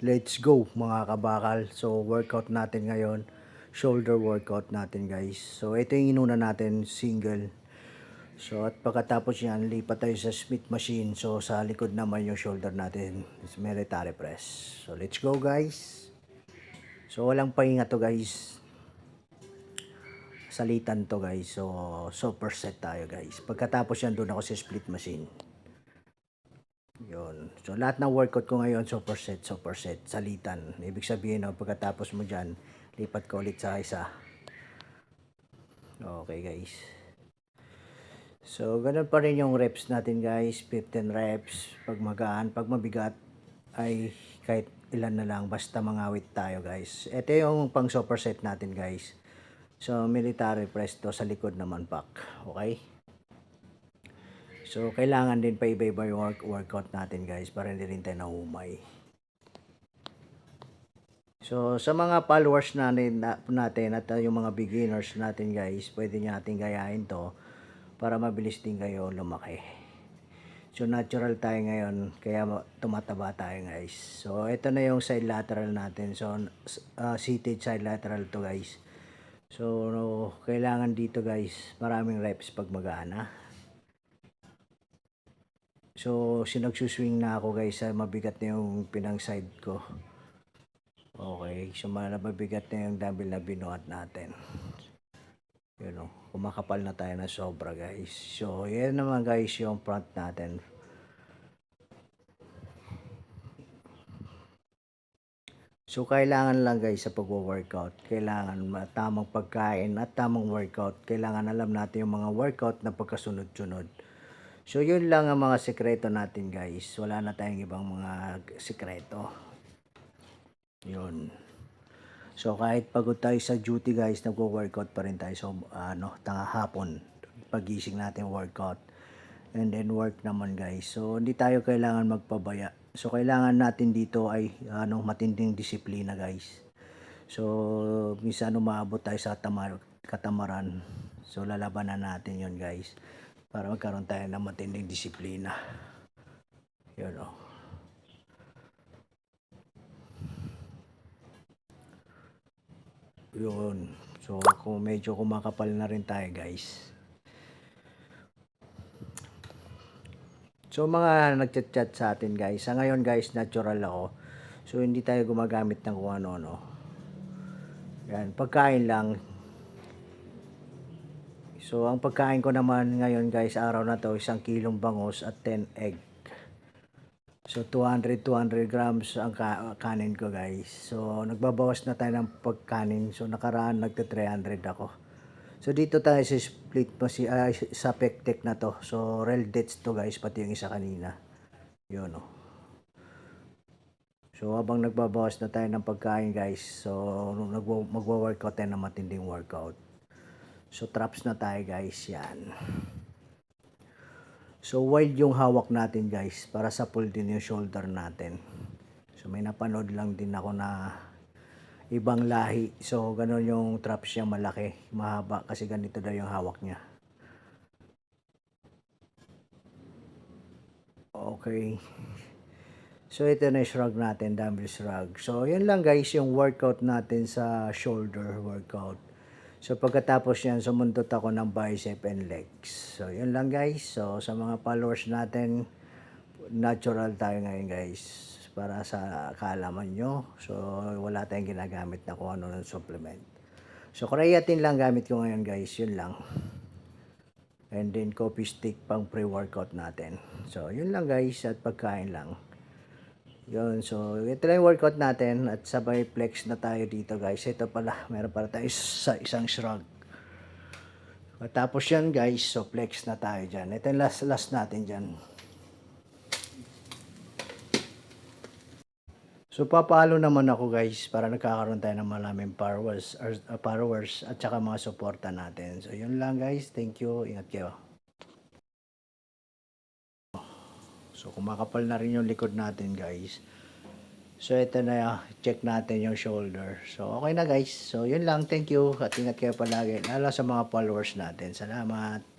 Let's go mga kabakal. So workout natin ngayon, shoulder workout natin guys. So ito yung inuna natin, single. So at pagkatapos yan, lipat tayo sa Smith machine. So sa likod naman yung shoulder natin, is military press. So let's go guys. So walang pahinga to guys. Salitan to guys. So superset tayo guys. Pagkatapos yan, doon ako sa split machine. Yun. So, lahat ng workout ko ngayon, superset, salitan. Ibig sabihin, no, pagkatapos mo dyan, lipat ko ulit sa isa. Okay, guys. So, ganun pa rin yung reps natin, guys. 15 reps. Pag magaan, pag mabigat, ay kahit ilan na lang, basta mangawit tayo, guys. Ito yung pang superset natin, guys. So, military press to, sa likod naman pack. Okay? So, kailangan din pa iba-iba yung workout natin guys para hindi rin tayo nahumay. So, sa mga followers natin at yung mga beginners natin guys, pwede natin gayahin to para mabilis din kayo lumaki. So, natural tayo ngayon, kaya tumataba tayo guys. So, ito na yung side lateral natin. So, seated side lateral to guys. So, kailangan dito guys, maraming reps pag magaan. So, sinagsuswing na ako guys sa mabigat na yung pinang side ko. Okay, so mabigat na yung dumbbell na binuhat natin. Yun o, kumakapal na tayo na sobra guys. So, yan naman guys yung front natin. So, kailangan lang guys sa pag-workout, kailangan tamang pagkain at tamang workout. Kailangan alam natin yung mga workout na pagkasunod-sunod. So, yun lang ang mga sekreto natin guys. Wala na tayong ibang mga sekreto. Yun. So, kahit pagod tayo sa duty guys, nagwo-workout pa rin tayo. So, hapon, pagising natin workout. And then work naman guys. So, hindi tayo kailangan magpabaya. So, kailangan natin dito ay matinding disiplina guys. So, minsan umaabot tayo sa katamaran. So, lalabanan natin yon guys. Para magkaroon tayo ng matinding disiplina. Yun o. Yun. So, kung medyo kumakapal na rin tayo guys. So, mga nagchat-chat sa atin guys. Sa ngayon guys, natural ako. So, hindi tayo gumagamit ng kung ano-ano. Yan, pagkain lang. So, ang pagkain ko naman ngayon guys, araw na to, 1 kilong bangus at 10 egg. So, 200 grams ang kanin ko guys. So, nagbabawas na tayo ng pagkanin. So, nakaraan nagte-300 ako. So, dito tayo sa split sa pektek na to. So, real dates to guys, pati yung isa kanina. Yun o. So, habang nagbabawas na tayo ng pagkain guys, so, magwa-workout tayo ng matinding workout. So, traps na tayo guys, yan. So, wide yung hawak natin guys, para sa pull din yung shoulder natin. So, may napanood lang din ako na ibang lahi. So, ganun yung traps niya malaki, mahaba, kasi ganito daw yung hawak niya. Okay. So, ito na yung shrug natin, dumbbell shrug. So, yun lang guys, yung workout natin sa shoulder workout. So, pagkatapos yan, sumundot ako ng bicep and legs. So, yun lang guys. So, sa mga followers natin, natural tayo ngayon guys. Para sa kaalaman nyo. So, wala tayong ginagamit na kung ano ng supplement. So, creatine lang gamit ko ngayon guys. Yun lang. And then, coffee stick pang pre-workout natin. So, yun lang guys. At pagkain lang. Yun, so ito lang yung workout natin at sabay flex na tayo dito guys. Ito pala, meron para tayo sa isang shrug. At tapos yan guys, so flex na tayo dyan. Ito yung last natin dyan. So papalo naman ako guys para nagkakaroon tayo ng maraming followers at saka mga suporta natin. So yun lang guys, thank you, ingat kayo. So kumakapal na rin yung likod natin guys. So ito na, check natin yung shoulder. So okay na guys. So yun lang, thank you at ingat kayo palagi. Lalo sa mga followers natin. Salamat.